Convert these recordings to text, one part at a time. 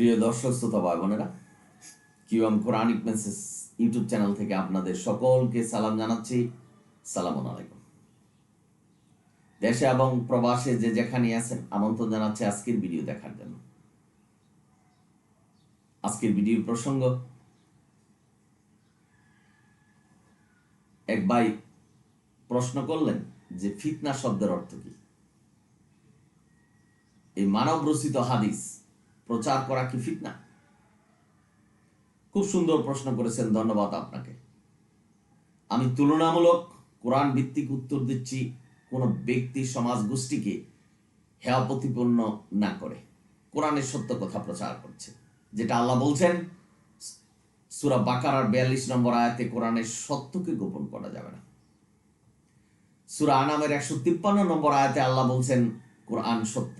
প্রিয় দর্শক শ্রোতা ভাই বোনেরা, QM Quranic message YouTube channel থেকে আপনাদের সকলকে সালাম জানাচ্ছি। সালামুন আলাইকুম। দেশে এবং প্রবাসে যে যেখানে আছেন আমন্ত্রণ জানাচ্ছি আজকের ভিডিও দেখার জন্য। আজকের ভিডিওর প্রসঙ্গ, এক ভাই প্রশ্ন করলেন যে ফিতনা শব্দের অর্থ কি, এই মানব রচিত হাদিস প্রচার করা কি ফিতনা? খুব সুন্দর প্রশ্ন করেছেন, ধন্যবাদ আপনাকে। আমি তুলনামূলক কোরআন ভিত্তিক উত্তর দিচ্ছি, কোনো ব্যক্তি সমাজ গোষ্ঠীকে হেয় প্রতিপন্ন না করে কোরআনের সত্য কথা প্রচার করছে। যেটা আল্লাহ বলছেন সূরা বাকারার 42 নম্বর আয়াতে, কোরআনের সত্যকে গোপন করা যাবে না। সূরা আনামের 153 নম্বর আয়াতে আল্লাহ বলছেন কোরআন সত্য,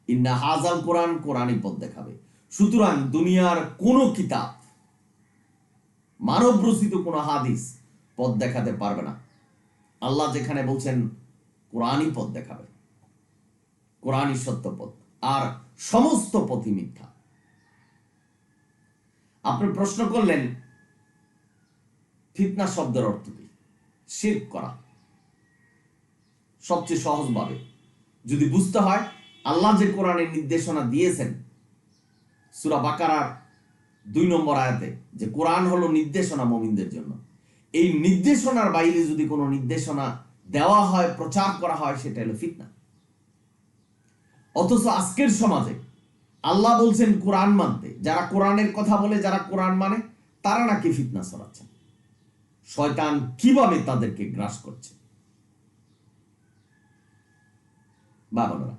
ইন্না হাজাল কোরআন, কোরআনই পথ দেখাবে। সুতরাং দুনিয়ার কোন কিতাব, মানব রচিত কোন হাদিস পথ দেখাতে পারবে না। আল্লাহ যেখানে বলছেন কোরআনই পথ দেখাবে, কোরআনই সত্য পথ, আর সমস্ত পথই মিথ্যা। আপনি প্রশ্ন করলেন ফিতনা শব্দের অর্থ কি? শিরক করা। সবচেয়ে সহজভাবে যদি বুঝতে হয়, আল্লাহ যে কোরআনের নির্দেশনা দিয়েছেন সূরা বাকারার 2 নম্বর আয়াতে, যে কোরআন হলো নির্দেশনা মুমিনদের জন্য, এই নির্দেশনার বাইরে যদি কোনো নির্দেশনা দেওয়া হয়, প্রচার করা হয়, সেটা হলো ফিতনা। অথচ আজকের সমাজে আল্লাহ বলছেন কোরআন মানতে, যারা কোরআনের কথা বলে, যারা কোরআন মানে, তারা নাকি ফিতনা ছড়াচ্ছেন। শয়তান কিভাবে তাদেরকে গ্রাস করছে। বাবারা,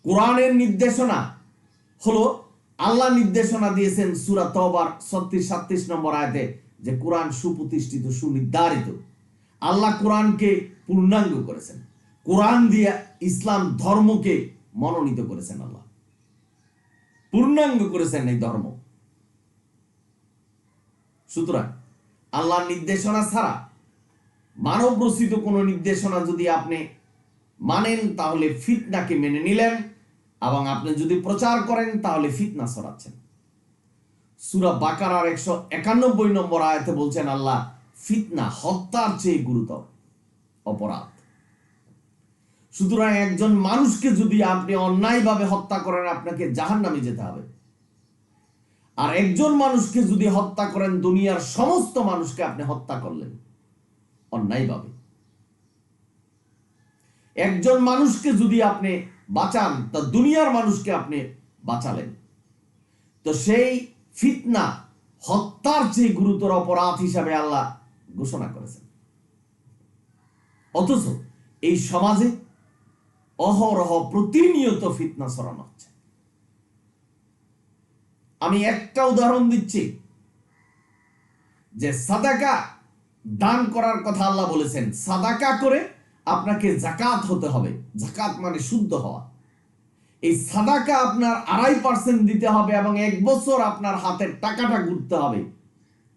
কোরআনের নির্দেশনা হলো, আল্লাহ নির্দেশনা দিয়েছেন সূরা তওবার 36-37 নম্বর আয়াতে, যে কোরআন সুপ্রতিষ্ঠিত, সুনির্ধারিত। আল্লাহ কোরআনকে পূর্ণাঙ্গ করেছেন, কোরআন দিয়ে ইসলাম ধর্মকে মনোনীত করেছেন। আল্লাহ পূর্ণাঙ্গ করেছেন এই ধর্ম। সুতরাং আল্লাহর নির্দেশনা ছাড়া মানব রচিত কোনো নির্দেশনা যদি আপনি মানেন, তাহলে ফিতনাকে মেনে নিলেন, এবং আপনি যদি প্রচার করেন তাহলে ফিতনা ছড়াচ্ছেন। সূরা বাকারার 191 নম্বর আয়াতে বলছেন আল্লাহ, ফিতনা হত্যার চেয়ে গুরুতর অপরাধ। সুতরাং একজন মানুষকে যদি আপনি অন্যায়ভাবে হত্যা করেন, আপনাকে জাহান্নামে যেতে হবে। আর একজন মানুষকে যদি হত্যা করেন, দুনিয়ার সমস্ত মানুষকে আপনি হত্যা করলেন অন্যায়ভাবে। একজন মানুষকে যদি আপনি বাঁচান, তা দুনিয়ার মানুষকে আপনি বাঁচালেন। তো সেই ফিতনা হত্যার চেয়ে গুরুতর অপরাধ হিসাবে আল্লাহ ঘোষণা করেছেন। অথচ এই সমাজে অহরহ প্রতিনিয়ত ফিতনা ছড়ানো হচ্ছে। আমি একটা উদাহরণ দিচ্ছি, যে সাদাকা দান করার কথা আল্লাহ বলেছেন, সাদাকা করে আপনাকে যাকাত হতে হবে। যাকাত মানে শুদ্ধ হওয়া। এই সাদাকা আপনার 2.5% দিতে হবে, এবং 1 বছর আপনার হাতের টাকাটা ঘুরতে হবে।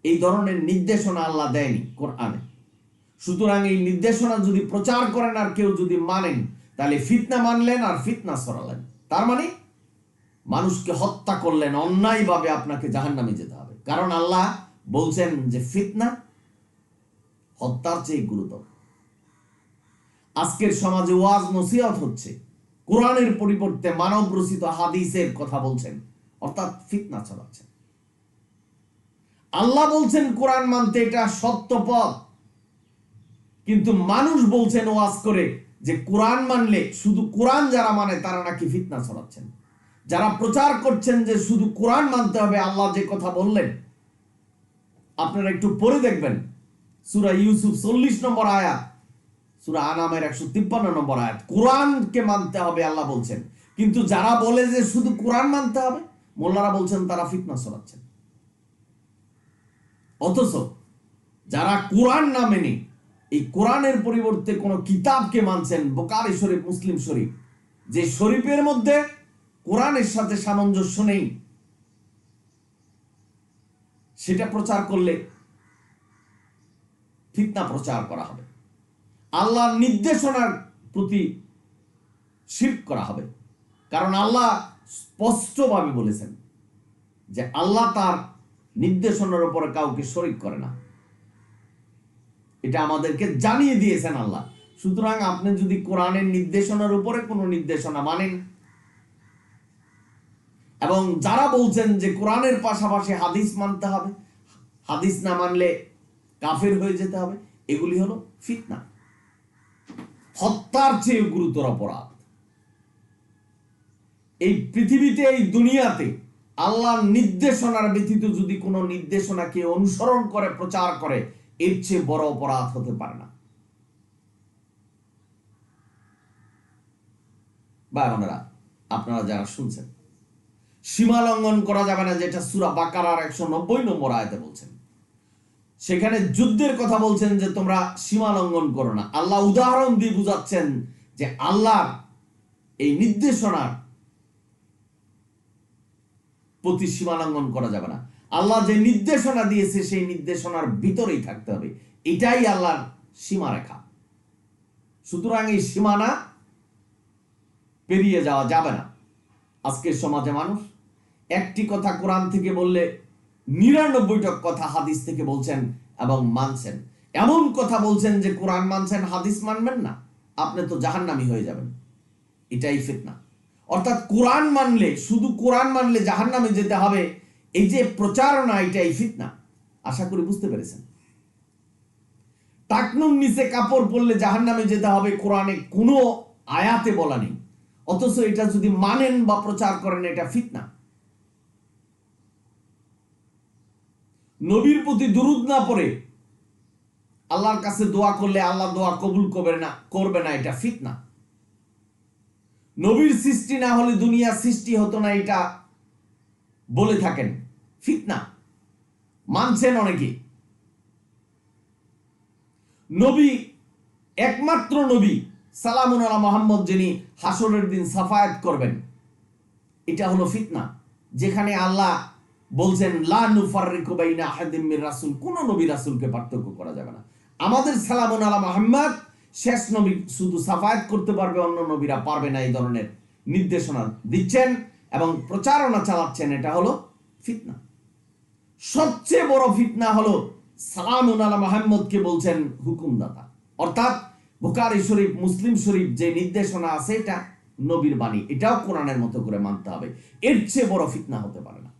এই ধরনের নির্দেশনা আল্লাহ দেয়নি কোরআনে। সুতরাং এই নির্দেশনা যদি প্রচার করেন আর কেউ যদি মানেন, তাহলে ফিতনা মানলেন আর ফিতনা ছড়ালেন। তার মানে মানুষকে হত্যা করলেন অন্যায়ভাবে, আপনাকে জাহান্নামে যেতে হবে। কারণ আল্লাহ বলছেন যে ফিতনা হত্যার চেয়ে গুরুতর। আজকের সমাজে ওয়াজ নসিহত হচ্ছে, কোরআনের পরিবর্তে মানব রচিত হাদিসের কথা বলছেন, অর্থাৎ ফিতনা ছড়াচ্ছেন। আল্লাহ বলছেন কোরআন মানতে, এটা সত্য পথ, কিন্তু মানুষ বলছেন ওয়াজ করে যে কোরআন মানলে, শুধু কোরআন যারা মানে তারা নাকি ফিতনা ছড়াচ্ছেন। যারা প্রচার করছেন যে শুধু কোরআন মানতে হবে, আল্লাহ যে কথা বললেন আপনারা একটু পড়ে দেখবেন, সূরা ইউসুফ 40 নম্বর আয়াত, সূরা আনামের 153 নম্বর আয়াত, কোরআনকে মানতে হবে আল্লাহ বলছেন। কিন্তু যারা বলে যে শুধু কোরআন মানতে হবে, মোল্লারা বলছেন তারা ফিতনা ছড়াচ্ছেন। অথচ যারা কোরআন না মেনে এই কোরআনের পরিবর্তে কোন কিতাবকে মানছেন, বুখারী শরীফ, মুসলিম শরীফ, যে শরীফের মধ্যে কোরআনের সাথে সামঞ্জস্য নেই, সেটা প্রচার করলে ফিতনা প্রচার করা হবে, আল্লাহর নির্দেশনার প্রতি শিরক করা হবে। কারণ আল্লাহ স্পষ্টভাবে বলেছেন যে আল্লাহ তার নির্দেশনার উপরে কাউকে শরীক করে না। এটা আমাদেরকে জানিয়ে দিয়েছেন আল্লাহ। সুতরাং আপনি যদি কোরআনের নির্দেশনার উপরে কোনো নির্দেশনা মানেন, এবং যারা বলছেন যে কোরআনের পাশাপাশি হাদিস মানতে হবে, হাদিস না মানলে কাফের হয়ে যেতে হবে, এগুলি হলো ফিতনা, হত্যার চেয়ে গুরুতর অপরাধ। এই পৃথিবীতে, এই দুনিয়াতে আল্লাহর নির্দেশনার ব্যতীত যদি কোনো নির্দেশনাকে অনুসরণ করে প্রচার করে, এর চেয়ে বড় অপরাধ হতে পারে না। ভাই বোনেরা, আপনারা যারা শুনছেন, সীমা লঙ্ঘন করা যাবে না, যেটা সূরা বাকারার 190 নম্বর আয়াতে বলছেন। সেখানে যুদ্ধের কথা বলছেন যে তোমরা সীমা লঙ্ঘন করো না। আল্লাহ উদাহরণ দিয়ে বুঝাচ্ছেন যে আল্লাহর এই নির্দেশনার প্রতি সীমা লঙ্ঘন করা যাবে না। আল্লাহ যে নির্দেশনা দিয়েছে সেই নির্দেশনার ভিতরেই থাকতে হবে, এটাই আল্লাহর সীমারেখা। সুতরাং এই সীমানা পেরিয়ে যাওয়া যাবে না। আজকের সমাজে মানুষ একটি কথা কোরআন থেকে বললে 99টা কথা হাদিস থেকে বলছেন এবং মানছেন। এমন কথা বলছেন যে কোরআন মানছেন, হাদিস মানবেন না, আপনি তো জাহান্নামী হয়ে যাবেন। এটাই ফিতনা। অর্থাৎ কোরআন মানলে, শুধু কোরআন মানলে জাহান্নামে যেতে হবে, এই যে প্রচারণা, এটাই ফিতনা। আশা করি বুঝতে পেরেছেন। টাকনুর নিচে কাপড় পরলে জাহান্নামে যেতে হবে, কোরআনে কোনো আয়াতে বলা নেই। অথচ এটা যদি মানেন বা প্রচার করেন, এটা ফিতনা। নবীর প্রতি দুরূদ না পড়ে আল্লাহর কাছে দোয়া করলে আল্লাহ দোয়া কবুল করবে না, এটা ফিতনা। নবীর সৃষ্টি না হলে দুনিয়া সৃষ্টি হতো না, এটা বলে থাকেন, ফিতনা। মানছেন অনেকে। নবী, একমাত্র নবী সালামুন আলা মুহাম্মদ, যিনি হাসরের দিন সাফায়াত করবেন, এটা হলো ফিতনা। যেখানে আল্লাহ বলছেন লা নুফাররিকু বাইনা আহাদিম মির রাসূল, কোন নবী রাসূলকে পার্থক্য করা যাবে না। আমাদের সালামুন আলা মুহাম্মদ শেষ নবী, শুধু সাফায়াত করতে পারবে, অন্য নবীরা পারবে না, এই ধরনের নির্দেশনা দিচ্ছেন এবং প্রচারণা চালাচ্ছেন। এটা হলো ফিতনা। সবচেয়ে বড় ফিতনা হলো সালামুন আলা মুহাম্মদকে বলছেন হুকুমদাতা। অর্থাৎ বুখারী শরীফ, মুসলিম শরীফ যে নির্দেশনা আছে, এটা নবীর বাণী, এটাও কোরআনের মতো করে মানতে হবে। এর চেয়ে বড় ফিতনা হতে পারে না।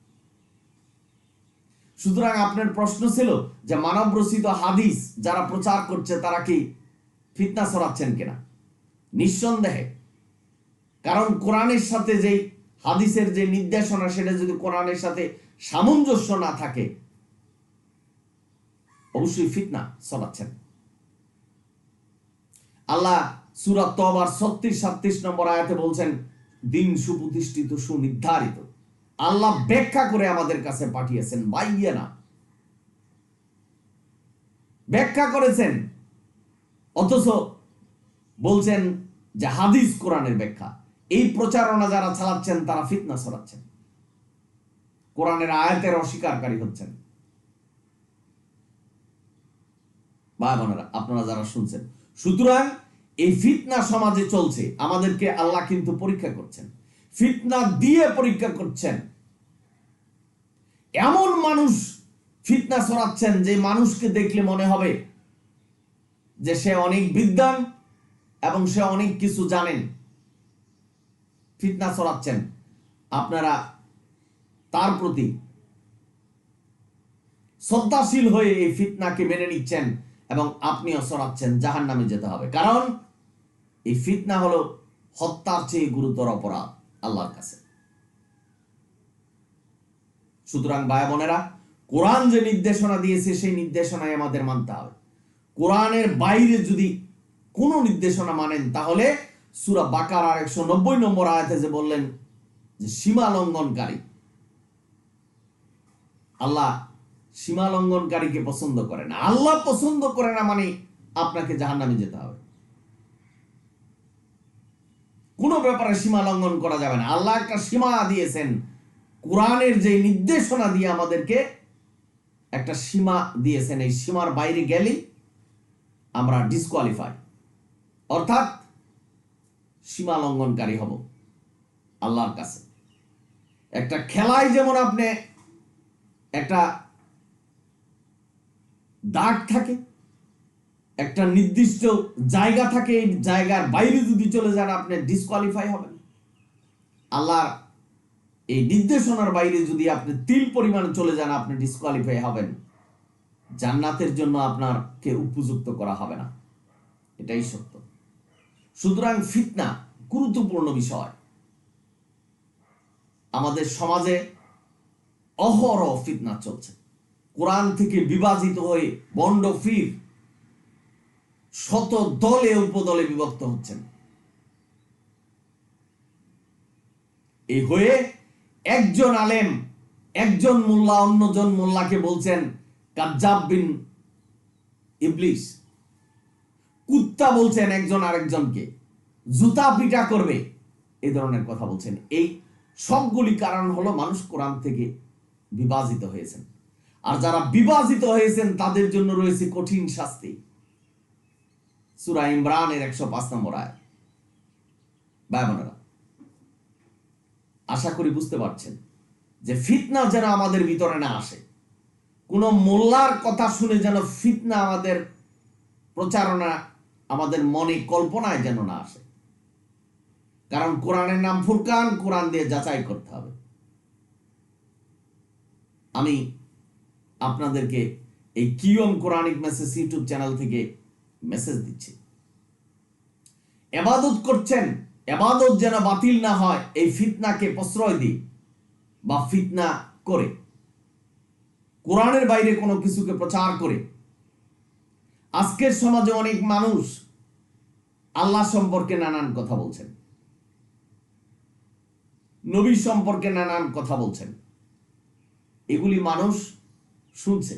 সুতরাং আপনার প্রশ্ন ছিল যে মানব রচিত হাদিস যারা প্রচার করছে, তারা কি ফিতনা ছড়াচ্ছেন কিনা? নিঃসন্দেহে। কারণ কোরআনের সাথে যে হাদিসের যে নির্দেশনা, সেটা যদি কোরআনের সাথে সামঞ্জস্য না থাকে, অবশ্যই ফিতনা ছড়াচ্ছেন। আল্লাহ সূরা তওবার 36-37 নম্বর আয়াতে বলছেন, দিন সুপ্রতিষ্ঠিত, সুনির্ধারিত। আল্লাহ ব্যাখ্যা করে আমাদের কাছে পাঠিয়েছেন, বাইয়ানা, ব্যাখ্যা করেছেন। অথচ বলছেন যে হাদিস কোরআনের ব্যাখ্যা। এই প্রচারণা যারা চালাচ্ছেন, তারা ফিতনা ছড়াচ্ছেন, কোরআনের আয়াতের অস্বীকারী হচ্ছেন। ভাই বোনেরা, আপনারা যারা শুনছেন, সুতরাং এই ফিতনা সমাজে চলছে, আমাদেরকে আল্লাহ কিন্তু পরীক্ষা করছেন, ফিতনা দিয়ে পরীক্ষা করছেন। এমন মানুষ ফিতনা ছড়াচ্ছেন যে মানুষকে দেখলে মনে হবে যে সে অনেক বিদ্বান এবং সে অনেক কিছু জানেন। ফিতনা ছড়াচ্ছেন, আপনারা তার প্রতি শ্রদ্ধাশীল হয়ে এই ফিতনাকে মেনে নিচ্ছেন এবং আপনিও ছড়াচ্ছেন, জাহান্নামে যেতে হবে। কারণ এই ফিতনা হলো হত্যার চেয়ে গুরুতর অপরাধ আল্লাহর কাছে। সুতরাং ভাই বোনেরা, কোরআন যে নির্দেশনা দিয়েছে, সেই নির্দেশনায় আমাদের মানতে হবে। কোরআনের বাইরে যদি কোনো নির্দেশনা মানেন, তাহলে সূরা বাকারার 190 নম্বর আয়াতে যে বললেন যে সীমা লঙ্ঘনকারী, আল্লাহ সীমা লঙ্ঘনকারীকে পছন্দ করে না। আল্লাহ পছন্দ করে না মানে আপনাকে জাহান্নামে যেতে হবে। কোনো ব্যাপারে সীমা লঙ্ঘন করা যাবে না। আল্লাহ একটা সীমা দিয়েছেন, কোরআনের যে নির্দেশনা দিয়ে আমাদেরকে একটা সীমা দিয়েছেন। এই সীমার বাইরে গেলেই আমরা ডিসকোয়ালিফাই, অর্থাৎ সীমা লঙ্ঘনকারী হব আল্লাহর কাছে। একটা খেলায় যেমন আপনি একটা দাগ থাকে, একটা নির্দিষ্ট জায়গা থাকে, এই জায়গার বাইরে যদি চলে যান আপনি ডিসকোয়ালিফাই হবেন। আল্লাহর এই নির্দেশনার বাইরে যদি আপনি তিল পরিমাণে চলে যান আপনি ডিসকোয়ালিফাই হবেন, জান্নাতের জন্য আপনাকে উপযুক্ত করা হবে না, এটাই সত্য। সুতরাং ফিতনা গুরুত্বপূর্ণ বিষয়। আমাদের সমাজে অহরহ ফিতনা চলছে। কোরআন থেকে বিভাজিত হয়ে বন্ড ফির শত দলে উপদলে বিভক্ত হচ্ছেন। এই হয়ে একজন আলেম, একজন মোল্লা অন্যজন মোল্লাকে বলছেন কাজ্জাব বিন ইবলিস, কুত্তা বলছেন একজন আরেকজনকে, জুতা পিটা করবে, এই ধরনের কথা বলছেন। এই সবগুলি কারণ হলো মানুষ কোরআন থেকে বিভাজিত হয়েছেন। আর যারা বিভাজিত হয়েছেন তাদের জন্য রয়েছে কঠিন শাস্তি। সূরা ইমরানের 105 নম্বর আয়াত। ভাই বোনেরা, আশা করি বুঝতে পারছেন যে ফিতনা যেন আমাদের ভিতরে না আসে। কোন মোল্লার কথা শুনে যেন ফিতনা আমাদের প্রচারণা, আমাদের মনে কল্পনায় যেন না আসে। কারণ কোরআনের নাম ফুরকান, কোরআন দিয়ে যাচাই করতে হবে। আমি আপনাদেরকে এই কিয়ম কোরআনিক মেসেজ ইউটিউব চ্যানেল থেকে মেসেজ দিচ্ছি। ইবাদত করছেন, ইবাদত যেন বাতিল না হয় এই ফিতনাকে প্রশ্রয় দিই বা ফিতনা করে কোরআনের বাইরে কোনো কিছুকে প্রচার করে। আজকের সমাজে অনেক মানুষ আল্লাহ সম্পর্কে নানান কথা বলছেন, নবী সম্পর্কে নানান কথা বলছেন, এগুলি মানুষ শুনছে,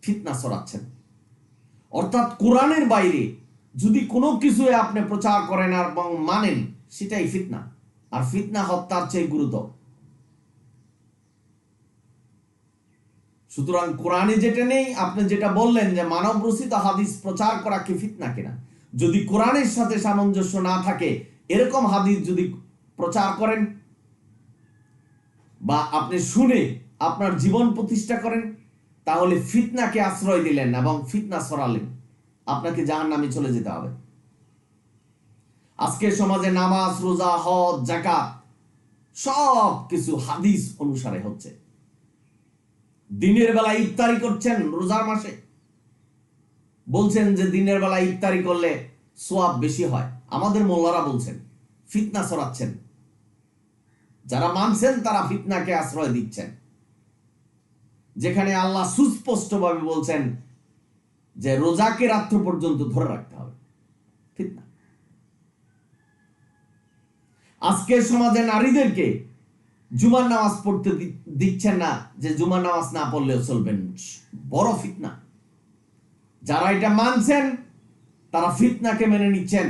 ফিতনা ছড়াচ্ছেন। অর্থাৎ কোরআনের বাইরে যদি কোনো কিছু আপনি প্রচার করেন আর এবং মানেন, সেটাই ফিতনা। আর ফিতনা হত্যার চেয়ে গুরুতর। সুতরাং কোরআনে যেটা নেই, আপনি যেটা বললেন যে মানব রচিত হাদিস প্রচার করা কি ফিতনা কিনা, যদি কোরআনের সাথে সামঞ্জস্য না থাকে এরকম হাদিস যদি প্রচার করেন বা আপনি শুনে আপনার জীবন প্রতিষ্ঠা করেন, তাহলে ফিতনাকে আশ্রয় দিলেন এবং ফিতনা ছড়ালেন, আপনাকে জাহান্নামে চলে যেতে হবে। আজকে সমাজে নামাজ, রোজা, হজ, যাকাত সব কিছু হাদিস অনুসারে হচ্ছে। দিনের বেলা ইফতারি করছেন রোজার মাসে, বলছেন যে দিনের বেলা ইফতারি করলে সওয়াব বেশি হয়, আমাদের মোল্লারা বলছেন, ফিতনা ছড়াচ্ছেন। যারা মানছেন তারা ফিতনাকে আশ্রয় দিচ্ছেন, যেখানে আল্লাহ সুস্পষ্টভাবে বলছেন যে রোজাকে রাত্র পর্যন্ত ধরে রাখতে হবে। ফিতনা। আজকের সমাজে নারীদেরকে জুমার নামাজ পড়তে দিচ্ছেন না, যে জুমার নামাজ না পড়লেও চলবেন, বড় ফিতনা। যারা এটা মানছেন তারা ফিতনাকে মেনে নিচ্ছেন,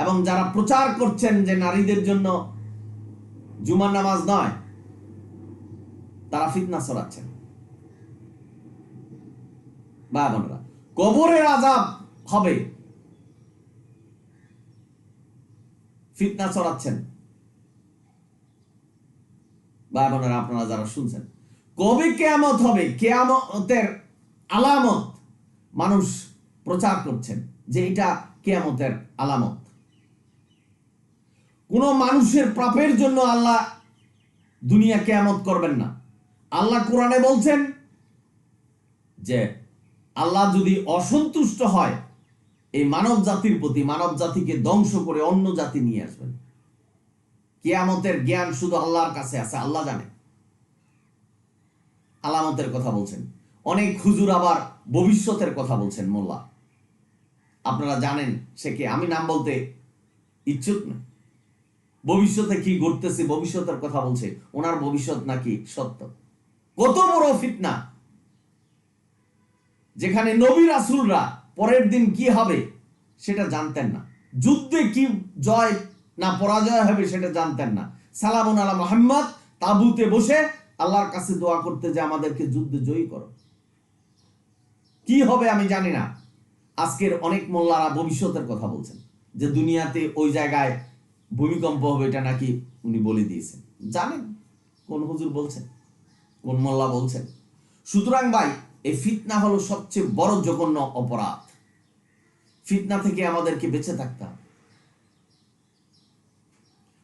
এবং যারা প্রচার করছেন যে নারীদের জন্য জুমার নামাজ নয়, তারা ফিতনা ছড়াচ্ছেন। ভাই বোনেরা, কবরের আযাব হবে, ফিতনা ছড়াচ্ছেন। ভাই বোনেরা, আপনারা যারা শুনছেন, কবে কিয়ামত হবে, কিয়ামতের আলামত মানুষ প্রচার করছেন যে এটা কিয়ামতের আলামত। কোন মানুষের পাপের জন্য আল্লাহ দুনিয়া কিয়ামত করবেন না। আল্লাহ কোরআনে বলছেন যে আল্লাহ যদি অসন্তুষ্ট হয় এই মানব জাতির প্রতি, মানব জাতিকে ধ্বংস করে অন্য জাতি নিয়ে আসবেন। কিয়ামতের জ্ঞান শুধু আল্লাহর কাছে আছে, আল্লাহ জানে। আলামতের কথা বলছেন। অনেক হুজুর আবার ভবিষ্যতের কথা বলছেন। মোল্লা, আপনারা জানেন সে কে, আমি নাম বলতে ইচ্ছুক না। ভবিষ্যতে কি ঘটতেছে ভবিষ্যতের কথা বলছে, ওনার ভবিষ্যৎ নাকি সত্য। কত বড় ফিতনা, যেখানে নবী রাসূলরা পরের দিন কি হবে সেটা জানতেন না, যুদ্ধে কি জয় না পরাজয় হবে সেটা জানতেন না। সালামুন আলা মুহাম্মদ তাবুতে বসে আল্লাহর কাছে দোয়া করতে যে আমাদেরকে যুদ্ধে জয়ী করো, কি হবে আমি জানি না। আজকের অনেক মোল্লারা ভবিষ্যতের কথা বলছেন যে দুনিয়াতে ওই জায়গায় ভূমিকম্প হবে, এটা নাকি উনি বলে দিয়েছেন। জানেন কোন হুজুর বলছেন, কোন মোল্লা বলছেন। সুতরাং ভাই, এই ফিতনা হলো সবচেয়ে বড় জঘন্য অপরাধ। ফিতনা থেকে আমাদেরকে বেঁচে থাকতে হবে।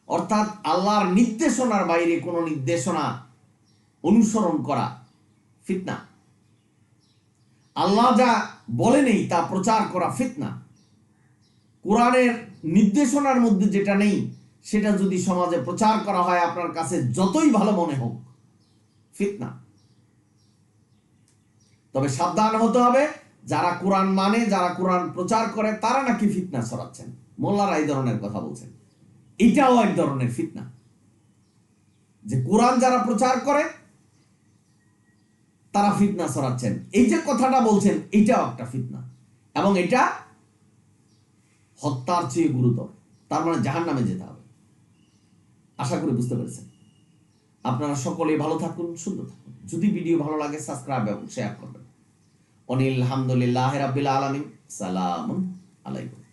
অর্থাৎ আল্লাহর নির্দেশনার বাইরে কোনো নির্দেশনা অনুসরণ করা ফিতনা। আল্লাহ যা বলেনি তা প্রচার করা ফিতনা। কোরআনের নির্দেশনার মধ্যে যেটা নেই সেটা যদি সমাজে প্রচার করা হয়, আপনার কাছে যতই ভালো মনে হোক, ফিতনা। তবে সাবধান হতে হবে, যারা কোরআন মানে, যারা কোরআন প্রচার করে, তারা নাকি ফিতনা ছড়াচ্ছেন। মোল্লারা এই ধরনের কথা বলছেন, এটাও এক ধরনের ফিতনা। যে কোরআন যারা প্রচার করে তারা ফিতনা ছড়াচ্ছেন, এই যে কথাটা বলছেন, এটাও একটা ফিতনা, এবং এটা হত্যার চেয়ে গুরুতর। তার মানে জাহান্নামে যেতে হবে। আশা করি বুঝতে পেরেছেন। আপনারা সকলেই ভালো থাকুন, সুন্দর থাকুন। যদি ভিডিও ভালো লাগে সাবস্ক্রাইব এবং শেয়ার করবেন। অনিল হামদুলিল্লাহ রাব্বিল আলামিন। সালামুন আলাইকুম।